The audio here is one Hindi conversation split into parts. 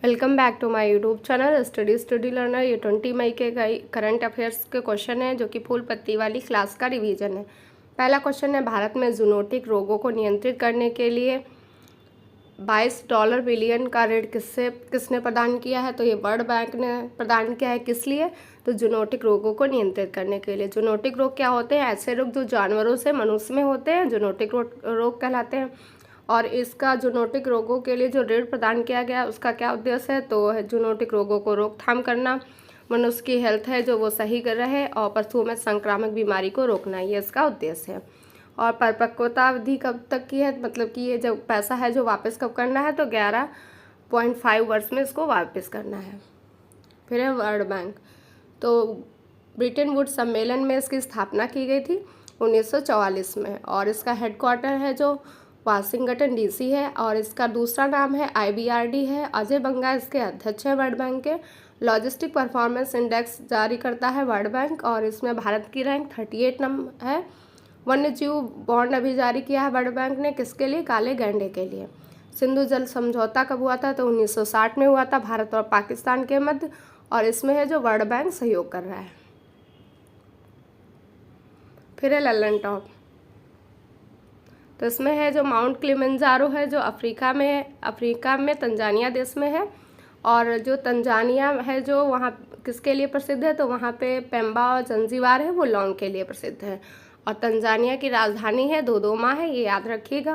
Welcome back to my YouTube channel study learner. ये 20 मई के करंट अफेयर्स के क्वेश्चन है जो कि फूल पत्ती वाली क्लास का रिवीजन है। पहला क्वेश्चन है, भारत में जूनोटिक रोगों को नियंत्रित करने के लिए $22 बिलियन का ऋण किसने प्रदान किया है? तो ये वर्ल्ड बैंक ने प्रदान किया है। किस लिए? तो जूनोटिक रोगों को नियंत्रित करने के लिए। जूनोटिक रोग क्या होते हैं? ऐसे रोग जो जानवरों से मनुष्य में होते हैं, जूनोटिक रोग कहलाते हैं। और इसका जूनोटिक रोगों के लिए जो ऋण प्रदान किया गया उसका क्या उद्देश्य है? तो जूनोटिक रोगों को रोकथाम करना, मनुष्य की हेल्थ है जो वो सही कर रहे, और पशुओं में संक्रामक बीमारी को रोकना, ये इसका उद्देश्य है। और परिपक्वता अवधि कब तक की है? मतलब कि ये जो पैसा है जो वापस कब करना है? तो 11.5 वर्ष में इसको वापस करना है। फिर है वर्ल्ड बैंक। तो ब्रिटेन वुड सम्मेलन में इसकी स्थापना की गई थी 1944 में, और इसका हेडक्वार्टर है जो वाशिंगटन डीसी है, और इसका दूसरा नाम है IBRD है। अजय बंगा इसके अध्यक्ष है वर्ल्ड बैंक के। लॉजिस्टिक परफॉर्मेंस इंडेक्स जारी करता है वर्ल्ड बैंक, और इसमें भारत की रैंक 38 नंबर है। वन्य जीव बॉन्ड अभी जारी किया है वर्ल्ड बैंक ने, किसके लिए? काले गैंडे के लिए। सिंधु जल समझौता कब हुआ था? तो 1960 में हुआ था, भारत और पाकिस्तान के मध्य, और इसमें है जो वर्ल्ड बैंक सहयोग कर रहा है। फिर है लल्लन टॉप। तो इसमें है जो माउंट किलिमंजारो है जो अफ्रीका में तंजानिया देश में है। और जो तंजानिया है जो वहाँ किसके लिए प्रसिद्ध है? तो वहाँ पे पेम्बा और जंजीबार है वो लौंग के लिए प्रसिद्ध है। और तंजानिया की राजधानी है दोदोमा है, ये याद रखिएगा।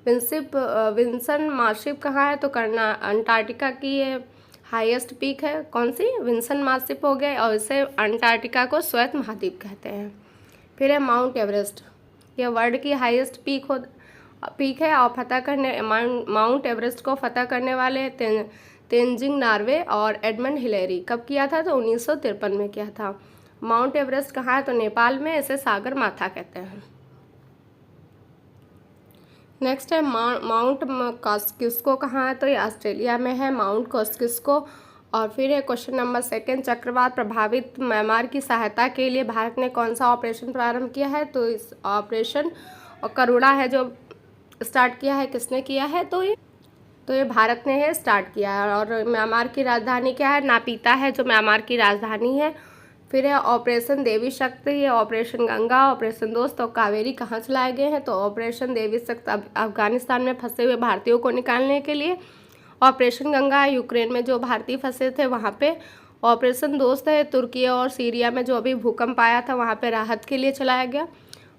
विंसन मासिप कहाँ है? तो अंटार्कटिका की ये हाईएस्ट पीक है। कौन सी? विंसन मासिप हो गया, और इसे अंटार्कटिका को श्वेत महाद्वीप कहते हैं। फिर है माउंट एवरेस्ट। यह वर्ल्ड की हाईएस्ट पीक है, और माउंट एवरेस्ट को फतह करने वाले तेंजिंग नार्वे और एडमंड हिलेरी कब किया था? तो 1953 में किया था। माउंट एवरेस्ट कहाँ है? तो नेपाल में, इसे सागर माथा कहते हैं। नेक्स्ट है माउंट कॉस्किस्को कहाँ है? तो ये ऑस्ट्रेलिया में है, माउंट कॉस्किस्को। और फिर है क्वेश्चन नंबर 2, चक्रवात प्रभावित म्यांमार की सहायता के लिए भारत ने कौन सा ऑपरेशन प्रारंभ किया है? तो इस ऑपरेशन करुणा है जो स्टार्ट किया है, किसने किया है? तो ये भारत ने है स्टार्ट किया है। और म्यांमार की राजधानी क्या है? नापीता है जो म्यांमार की राजधानी है। फिर है ऑपरेशन देवी शक्ति, ऑपरेशन गंगा, ऑपरेशन दोस्त और कावेरी कहाँ चलाए गए हैं? तो ऑपरेशन देवी शक्ति अफगानिस्तान में फंसे हुए भारतीयों को निकालने के लिए। ऑपरेशन गंगा यूक्रेन में जो भारतीय फंसे थे वहाँ पे। ऑपरेशन दोस्त है तुर्की और सीरिया में जो अभी भूकंप आया था वहाँ पे राहत के लिए चलाया गया।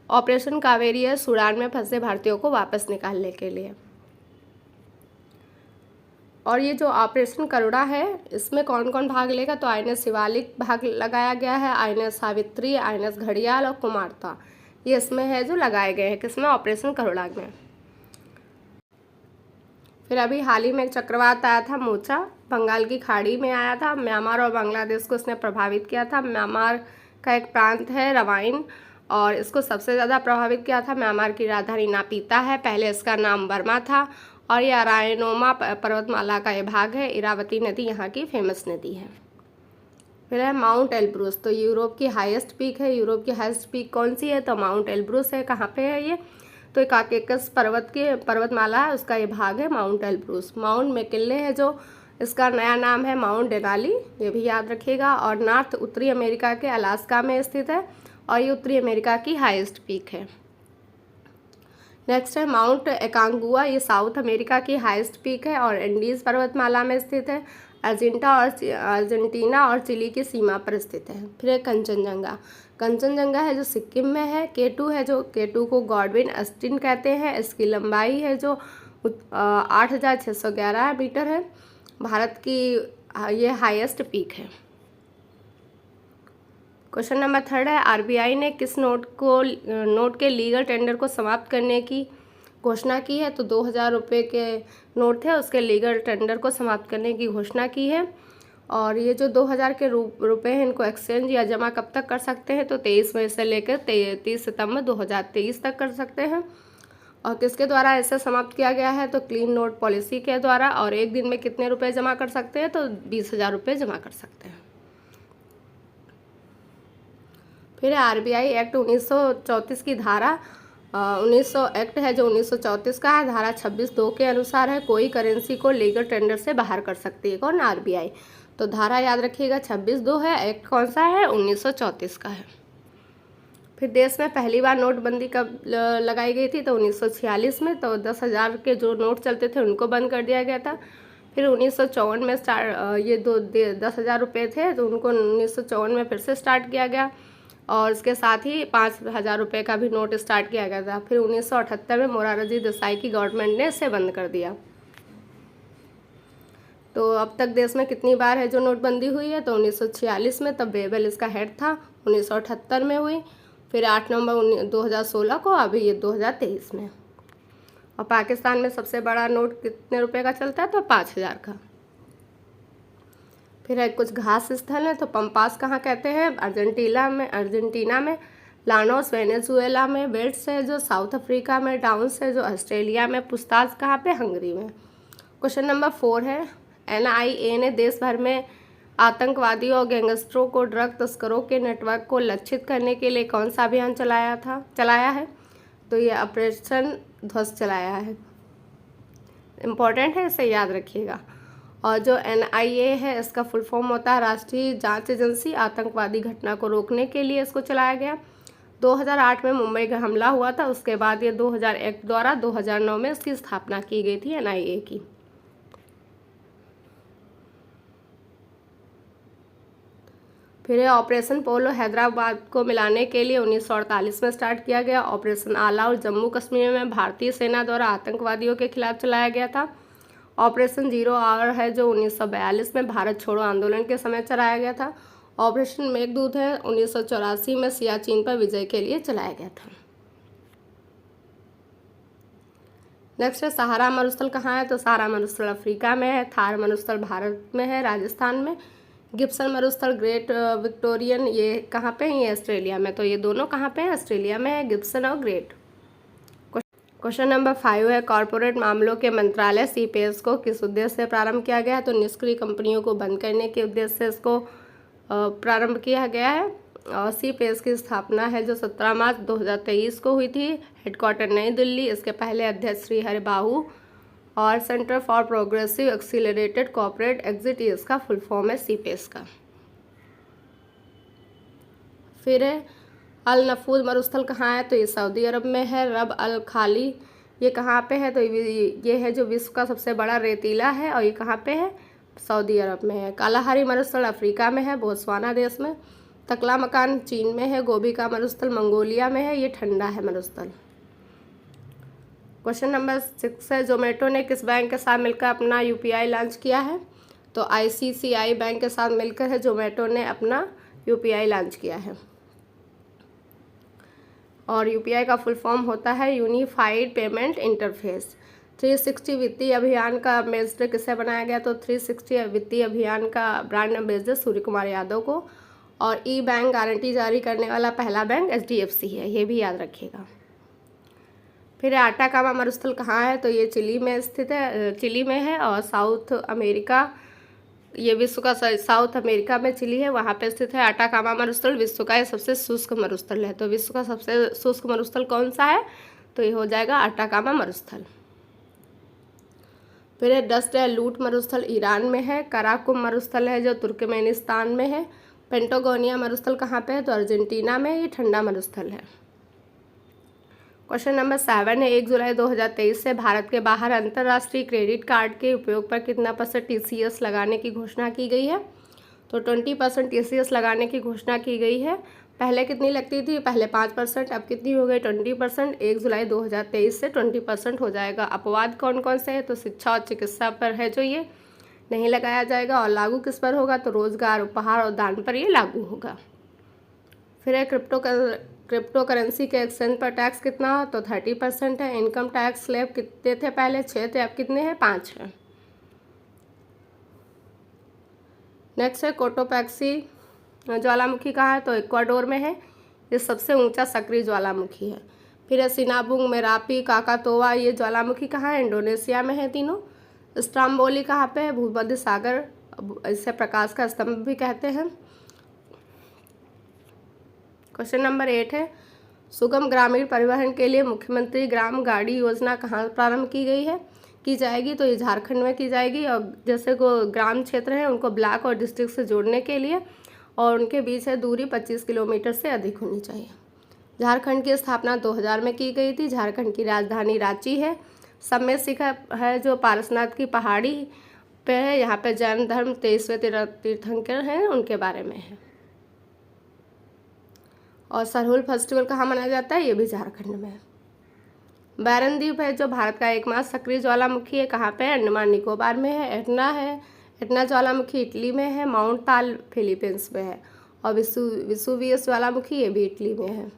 ऑपरेशन कावेरी है सूडान में फंसे भारतीयों को वापस निकालने के लिए। और ये जो ऑपरेशन करुणा है इसमें कौन कौन भाग लेगा? तो INS शिवालिक भाग लगाया गया है, INS सावित्री, INS घड़ियाल और कुमारता, ये इसमें है जो लगाए गए हैं, किसमें? ऑपरेशन करुणा में। फिर अभी हाल ही में एक चक्रवात आया था मोचा, बंगाल की खाड़ी में आया था, म्यांमार और बांग्लादेश को इसने प्रभावित किया था। म्यांमार का एक प्रांत है रवाइन, और इसको सबसे ज़्यादा प्रभावित किया था। म्यांमार की राजधानी नापीता है, पहले इसका नाम बर्मा था। और यह रायनोमा पर्वतमाला का ये भाग है। इरावती नदी यहाँ की फेमस नदी है। फिर है माउंट एल्ब्रूस। तो यूरोप की हाईएस्ट पीक है। यूरोप की हाईएस्ट पीक कौन सी है? तो माउंट एल्ब्रूस है। कहाँ पे है ये? तो काकेकस पर्वतमाला है, उसका ये भाग है माउंट एल्ब्रूस। माउंट मैकिन्ले है जो इसका नया नाम है माउंट डेनाली, ये भी याद रखिएगा। और उत्तरी अमेरिका के अलास्का में स्थित है, और ये उत्तरी अमेरिका की हाईएस्ट पीक है। नेक्स्ट है माउंट एकांगुआ, ये साउथ अमेरिका की हाईएस्ट पीक है और एंडीज पर्वतमाला में स्थित है। अर्जेंटीना और चिली की सीमा पर स्थित है। फिर है कंचनजंगा है जो सिक्किम में है। K2 है जो K2 को गॉडविन अस्टिन कहते हैं, इसकी लंबाई है जो 8,611 मीटर है। भारत की ये हाईएस्ट पीक है। क्वेश्चन नंबर 3 है, RBI ने किस नोट के लीगल टेंडर को समाप्त करने की घोषणा की है? तो 2,000 रुपये के नोट थे, उसके लीगल टेंडर को समाप्त करने की घोषणा की है। और ये जो 2,000 के रुपये हैं इनको एक्सचेंज या जमा कब तक कर सकते हैं? तो 23 मई से लेकर 30 सितंबर 2023 तक कर सकते हैं। और किसके द्वारा ऐसा समाप्त किया गया है? तो क्लीन नोट पॉलिसी के द्वारा। और एक दिन में कितने रुपये जमा कर सकते हैं? तो 20,000 रुपये जमा कर सकते हैं। फिर RBI एक्ट 1934 की धारा 1900 एक्ट है जो 1934 का है, धारा 26(2) के अनुसार है कोई करेंसी को लीगल टेंडर से बाहर कर सकती है कौन? आरबीआई। तो धारा याद रखिएगा 26(2) है, एक्ट कौन सा है? 1934 का है। फिर देश में पहली बार नोटबंदी कब लगाई गई थी? तो 1946 में। तो 10,000 के जो नोट चलते थे उनको बंद कर दिया गया था। फिर 1954 में ये 10,000 रुपये थे तो उनको 1954 में फिर से स्टार्ट किया गया, और इसके साथ ही 5,000 रुपये का भी नोट स्टार्ट किया गया था। फिर 1978 में मोरारजी देसाई की गवर्नमेंट ने इसे बंद कर दिया। तो अब तक देश में कितनी बार है जो नोटबंदी हुई है? तो 1946 में, तब बेबल इसका हेड था। 1978 में हुई, फिर 8 नवंबर 2016 को, अभी ये 2023 में। और पाकिस्तान में सबसे बड़ा नोट कितने रुपए का चलता है? तो 5,000 का। फिर है कुछ घास स्थल है, तो पंपास कहाँ कहते हैं? अर्जेंटीना में, लानोस वेनेजुएला में, बेट्स है जो साउथ अफ्रीका में, डाउन्स है जो ऑस्ट्रेलिया में, पुस्ताज कहाँ पे? हंगरी में। क्वेश्चन नंबर 4 है, NIA ने देश भर में आतंकवादियों और गैंगस्टरों को ड्रग तस्करों के नेटवर्क को लक्षित करने के लिए कौन सा अभियान चलाया है? तो ये ऑपरेशन ध्वस्त चलाया है। इम्पॉर्टेंट है, इसे याद रखिएगा। और जो NIA है इसका फुल फॉर्म होता है राष्ट्रीय जांच एजेंसी। आतंकवादी घटना को रोकने के लिए इसको चलाया गया। 2008 में मुंबई का हमला हुआ था, उसके बाद ये 2000 एक्ट द्वारा 2009 में इसकी स्थापना की गई थी NIA की। फिर ऑपरेशन पोलो हैदराबाद को मिलाने के लिए 1948 में स्टार्ट किया गया। ऑपरेशन आला और जम्मू कश्मीर में भारतीय सेना द्वारा आतंकवादियों के खिलाफ चलाया गया था। ऑपरेशन जीरो आवर है जो 1942 में भारत छोड़ो आंदोलन के समय चलाया गया था। ऑपरेशन मेघदूत है 1984 में सियाचिन पर विजय के लिए चलाया गया था। नेक्स्ट है सहारा मरुस्थल कहाँ है? तो सहारा मरुस्थल अफ्रीका में है। थार मरुस्थल भारत में है, राजस्थान में। गिब्सन मरुस्थल ग्रेट विक्टोरियन ये कहाँ पे है? ये ऑस्ट्रेलिया में। तो ये दोनों कहाँ पे हैं? ऑस्ट्रेलिया में है, गिब्सन और ग्रेट। क्वेश्चन नंबर 5 है, कॉरपोरेट मामलों के मंत्रालय CPS को किस उद्देश्य से प्रारंभ किया गया है? तो निष्क्रिय कंपनियों को बंद करने के उद्देश्य से इसको प्रारंभ किया गया है। और CPS की स्थापना है जो 17 मार्च 2023 को हुई थी। हेडक्वार्टर नई दिल्ली। इसके पहले अध्यक्ष श्री हरि बाहू और centre for progressive accelerated corporate exit, ये इसका फुल फॉर्म है CPS का। फिर है अल नफूद मरुस्थल कहाँ है? तो ये सऊदी अरब में है। रब अल खाली ये कहाँ पे है? तो ये है जो विश्व का सबसे बड़ा रेतीला है, और ये कहाँ पे है? सऊदी अरब में है। कालाहारी मरुस्थल अफ्रीका में है, बोत्सवाना देश में। तकला मकान चीन में है। गोबी का मरुस्थल मंगोलिया में है, ये ठंडा है मरुस्थल। क्वेश्चन नंबर 6 है, जोमेटो ने किस बैंक के साथ मिलकर अपना UPI लॉन्च किया है? तो ICICI बैंक के साथ मिलकर है जोमेटो ने अपना UPI लॉन्च किया है। और UPI का फुल फॉर्म होता है यूनिफाइड पेमेंट इंटरफेस। 360 वित्तीय अभियान का एम्बेसडर किसे बनाया गया? तो 360 वित्तीय अभियान का ब्रांड एम्बेसडर सूर्य कुमार यादव को। और बैंक गारंटी जारी करने वाला पहला बैंक HDFC है, ये भी याद रखिएगा। फिर आटाकामा मरुस्थल कहाँ है? तो ये चिली में स्थित है, चिली में है। और साउथ अमेरिका, ये विश्व का साउथ अमेरिका में चिली है, वहाँ पे स्थित है आटाकामा मरुस्थल। विश्व का ये सबसे शुष्क मरुस्थल है। तो विश्व का सबसे शुष्क मरुस्थल कौन सा है? तो ये हो जाएगा आटाकामा मरुस्थल। फिर डस्ट या लूट मरुस्थल ईरान में है। कराकुम मरुस्थल है जो तुर्कमेनिस्तान में है। पेंटागोनिया मरुस्थल कहाँ पे है? तो अर्जेंटीना में, ये ठंडा मरुस्थल है। क्वेश्चन नंबर 7 है, 1 जुलाई 2023 से भारत के बाहर अंतर्राष्ट्रीय क्रेडिट कार्ड के उपयोग पर कितना % TCS लगाने की घोषणा की गई है? तो 20% TCS लगाने की घोषणा की गई है। पहले कितनी लगती थी? पहले 5%, अब कितनी हो गई? 20%। 1 जुलाई 2023 से 20% हो जाएगा। अपवाद कौन कौन से हैं? तो शिक्षा और चिकित्सा पर है जो ये नहीं लगाया जाएगा। और लागू किस पर होगा? तो रोजगार, उपहार और दान पर ये लागू होगा। फिर है क्रिप्टो करेंसी के एक्सचेंज पर टैक्स कितना हो? तो 30% है। इनकम टैक्स स्लैब कितने थे? पहले 6 थे, अब कितने हैं? 5 हैं। नेक्स्ट है कोटोपैक्सी ज्वालामुखी कहाँ है? तो इक्वाडोर में है, ये सबसे ऊंचा सक्रिय ज्वालामुखी है। फिर है सिनाबुंग, मेरापी, काकातोवा, ये ज्वालामुखी कहाँ है? इंडोनेशिया में है तीनों। स्ट्राम्बोली कहाँ पे है? भूमध्य सागर, इसे प्रकाश का स्तंभ भी कहते हैं। क्वेश्चन नंबर 8 है, सुगम ग्रामीण परिवहन के लिए मुख्यमंत्री ग्राम गाड़ी योजना कहाँ प्रारंभ की जाएगी? तो ये झारखंड में की जाएगी। और जैसे को ग्राम क्षेत्र हैं उनको ब्लॉक और डिस्ट्रिक्ट से जोड़ने के लिए, और उनके बीच है दूरी 25 किलोमीटर से अधिक होनी चाहिए। झारखंड की स्थापना 2000 में की गई थी। झारखंड की राजधानी रांची है। सम्मेद शिखर है जो पारसनाथ की पहाड़ी पे है। यहाँ पे जैन धर्म 23वें तीर्थंकर हैं, उनके बारे में है। और सरहुल फेस्टिवल कहाँ मनाया जाता है? ये भी झारखंड में है। बैरन द्वीप है जो भारत का एकमात्र सक्रिय ज्वालामुखी है। कहाँ पे है? अंडमान निकोबार में है। एटना ज्वालामुखी इटली में है। माउंट ताल फिलीपींस में है। और विसुवियस ज्वालामुखी ये भी इटली में है।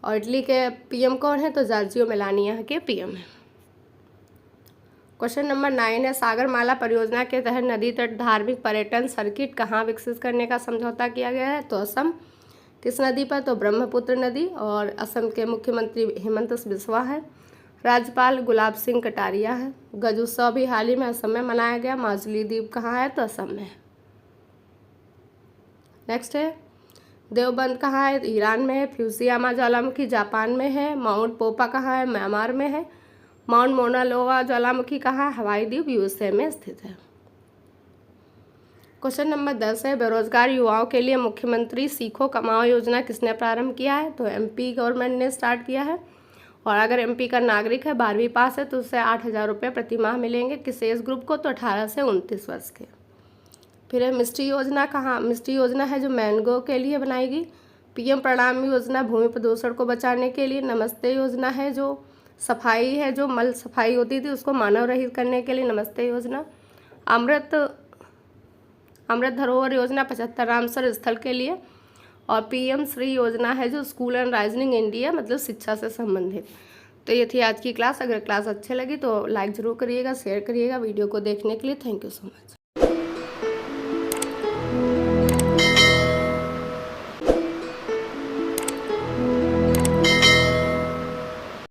और इटली के पीएम कौन है? तो जॉर्जियो मेलानी यहाँ के पीएम है। क्वेश्चन नंबर 9 है, सागरमाला परियोजना के तहत नदी तट धार्मिक पर्यटन सर्किट कहाँ विकसित करने का समझौता किया गया है? तो असम। किस नदी पर? तो ब्रह्मपुत्र नदी। और असम के मुख्यमंत्री हेमंत बिस्वा है। राज्यपाल गुलाब सिंह कटारिया है। गज उत्सव भी हाल ही में असम में मनाया गया। माजुली द्वीप कहाँ है? तो असम में है। नेक्स्ट है, देवबंद कहाँ है? ईरान में है। फ्यूजियामा ज्वालामुखी जापान में है। माउंट पोपा कहाँ है? म्यांमार में है। माउंट मोना लोआ ज्वालामुखी कहाँ है? हवाई द्वीप यूएसए में स्थित है। क्वेश्चन नंबर 10 है, बेरोजगार युवाओं के लिए मुख्यमंत्री सीखो कमाओ योजना किसने प्रारंभ किया है? तो एमपी गवर्नमेंट ने स्टार्ट किया है। और अगर एमपी का नागरिक है, 12वीं पास है, तो उससे 8000 रुपये प्रति माह मिलेंगे। किस एज ग्रुप को? तो 18 से 29 वर्ष के। फिर है मिस्ट्री योजना कहाँ? मिस्ट्री योजना है जो मैंगो के लिए बनाएगी। पीएम प्रणाम योजना भूमि प्रदूषण को बचाने के लिए। नमस्ते योजना है जो सफाई है, जो मल सफाई होती थी उसको मानव रहित करने के लिए नमस्ते योजना। अमृत धरोहर योजना 75 रामसर स्थल के लिए। और पीएम श्री योजना है जो स्कूल एंड राइजनिंग इंडिया, मतलब शिक्षा से संबंधित। तो ये थी आज की क्लास। अगर क्लास अच्छी लगी तो लाइक ज़रूर करिएगा, शेयर करिएगा। वीडियो को देखने के लिए थैंक यू सो मच।